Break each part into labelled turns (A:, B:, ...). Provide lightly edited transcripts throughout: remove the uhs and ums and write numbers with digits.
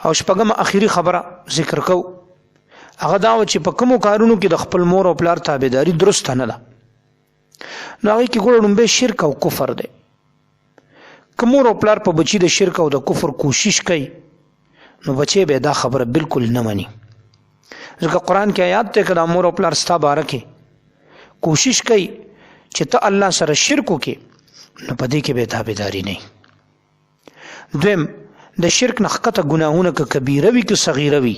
A: او شپږم اخیری خبره ذکر کو هغه دا چې په کومو کارونو کې د خپل مور او پلار تابعداري درست نه ده نو هغه کې ګورم به شرک او کفر دی کوم مور او پلار په بچی د شرک او د کفر کوشش کوي نو بچي به دا خبره بالکل نه مانی ځکه قران کې آیات ته کړه مور او پلار ستا بارکه کوشش کوي چې ته الله سره شرک وکې نو پدې کې به تابعداري نه دویم د شرک نخکته ګناهونه ک کبیره وی ک صغیره وی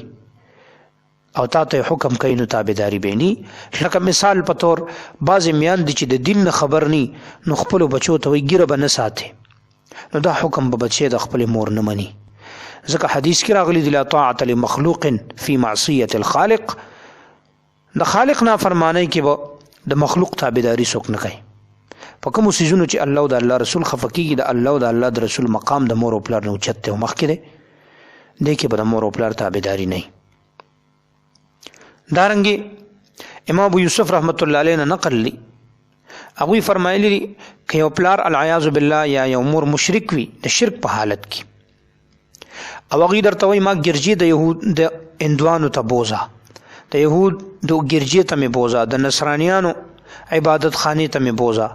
A: او تاسو حکم کوي نو تابعداري بینی لکه مثال په تور بعض میان دي چې د دین خبر ني نو خپل بچو ته وی ګیره بنه ساتي نو دا حکم به بچي د خپل مور نه مني ځکه حدیث کې راغلي دی لا طاعت لمخلوق فی معصیه الخالق د خالق نافرمانی کې به د مخلوق تابعداري څوک نه کوي په کوم سيزونو چې الله او د الله رسول خفقيږي د الله او د الله د رسول مقام د مور او پلار نه اوچته او مخکې دی کې به د مور او پلار تابعداري نه دارنګي امام ابو یوسف رحمت الله علیه نقل لی هغه فرمایلی ک یو پلار العیاذ بالله یا یو مور مشرک وي د شرک په حالت کې او هغه درته وای ما ګرځي د يهود د اندوانو ته بوزا د يهود د ګرځي ته می بوزا د نصرانیانو عبادت خانه ته می بوزا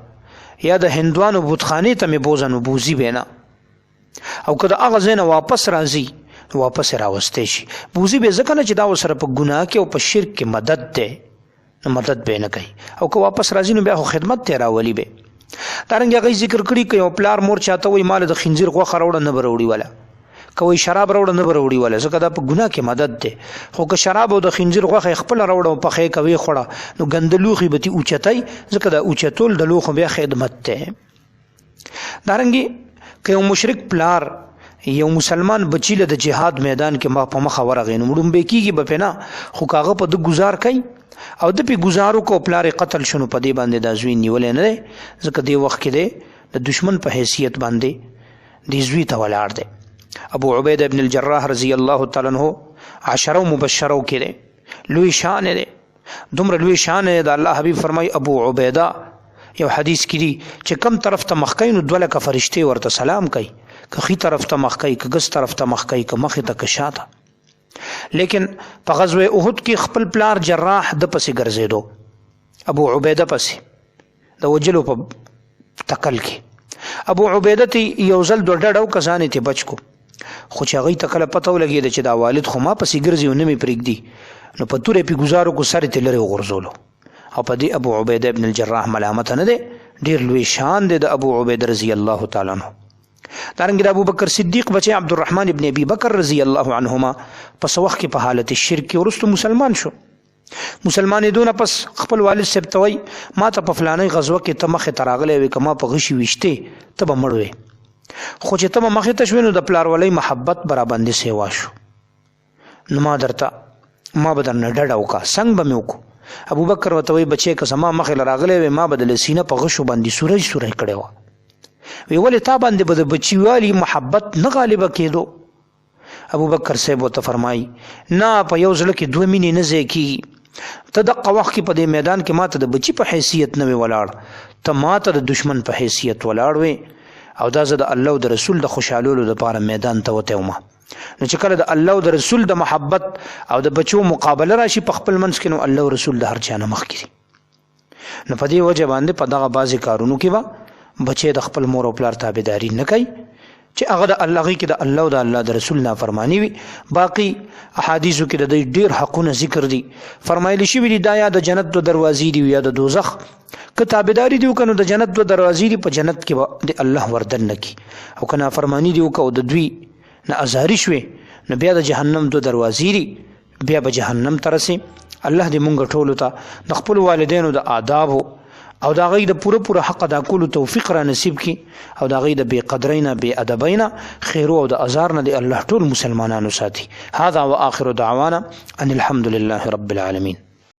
A: یا د هندوانو بت خانه ته می بوزا نو بوزي بینا او کله هغه زنه واپس راځي واپس راوستي شي بوزي به ځکه نه چې دا وسره په ګناه کې او په شرک کې مدد ده نو مدد به نه کوي او که واپس راځي نو بیا خو خدمت ته راولي به ترنګ هغه ذکر کړی ک یو پلار مور چاته وای مال د خنزیر غوخه راوړ نه بروړي ولا کوي شراب راوړ نه بروړي ولا ځکه دا په ګناه کې مدد ده خو که شراب او د خنزیر غوخه خپل راوړ په خې کوي خوړه نو ګندلوخي به تی اوچتای ځکه دا اوچتول د لوخ بیا خدمت ته دارنګي ک یو مشرک پلار یو مسلمان بچی له د جهاد میدان کې ما په مخه ورغې نو مړم به کیږي به پنا خو کاغه په د گزار کوي او د پی گزارو کو پلار قتل شنو په دې باندې د ازوی نیولې نه ځکه دی وخت کې د دشمن په حیثیت باندې د زوی ته ولاړ دی ابو عبیده ابن الجراح رضی الله تعالی عنہ عشره مبشرو کې لوی شان دی دومره لوی شان دی د الله حبیب فرمای ابو عبیده یو حدیث کې دی چې کم طرف ته مخکین دوله ک فرشتي ورته سلام کوي که خي طرف ته مخ کوي که ګس طرف ته مخ کوي که مخ ته کشاته لیکن په غزوه احد کې خپل پلار جراح د پسې ګرځیدو ابو عبیده پسې د وجلو په تکل کې ابو عبیده ته یو ځل ډډو کسانې ته بچکو خو چې هغه تکل پته ولګي چې دا والد خو ما پسې ګرځي او نه می پرېږدي نو په تورې په گزارو کو سره ته لري غرزولو او په دې ابو عبیده ابن الجراح ملامت نه دی ډیر لوی شان دی د ابو عبیده رضی الله تعالی عنہ دارنګ د ابو بکر صدیق بچي عبدالرحمن ابن ابي بکر رضی الله عنهما پس وخت کې په حالت شرک ورستو مسلمان شو مسلمان دونه پس خپل والد سبتوي ما ته په فلانه غزوه کې تمخه تراغله وي کما په غشي وشته ته به مړوي خو چې ته مخه ته شوینو د پلار ولې محبت برابر باندې سیوا شو نو ما درته ما بدر نه ډډاو کا څنګه به مې وکړو ابو بکر وتوي بچي که سما مخه لراغله وي ما بدل سینه په غشو باندې سورج کړو وی ولې تا باندې به د بچیوالي محبت نه غالبه کېدو ابو بکر صاحب ته فرمای نه په یو ځل کې دوه مینې نه ځکې ته دغه وخت کې په دې میدان کې ماته د بچی په حیثیت نه ولاړ ته ماته د دشمن په حیثیت ولاړ وې او دا زه د الله او د رسول د خوشالولو لپاره میدان ته وته ومه نو چې کله د الله او د رسول د محبت او د بچو مقابله راشي په خپل منځ کې نو الله او رسول د هر چا نه مخ کړي نو په دې وجه باندې په دغه بازي کارونو کې بچي د خپل مور او پلار تابعداري نه کوي چې هغه د الله کې د الله او د الله د رسول نافرمانی وي باقي احادیثو کې د ډیر حقونه ذکر دي فرمایلی شي وی دا یا د جنت د دروازې دی یا د دوزخ که تابعداري دی کنو د جنت د دروازې دی په جنت کې د الله وردن نکي او کنه فرمانی دی او د دوی نه ازاری شوي نو بیا د جهنم د دروازې دی بیا به جهنم ترسي الله دې مونږ ټول ته د خپل والدینو د آداب او دا غي د پوره حق ادا کولو توفیق را نصیب کی او دا غي د بی قدرینا بی ادبینا خیر او د ازار نه دی الله ټول مسلمانانو ساتي هذا واخر دعوانا ان الحمد لله رب العالمين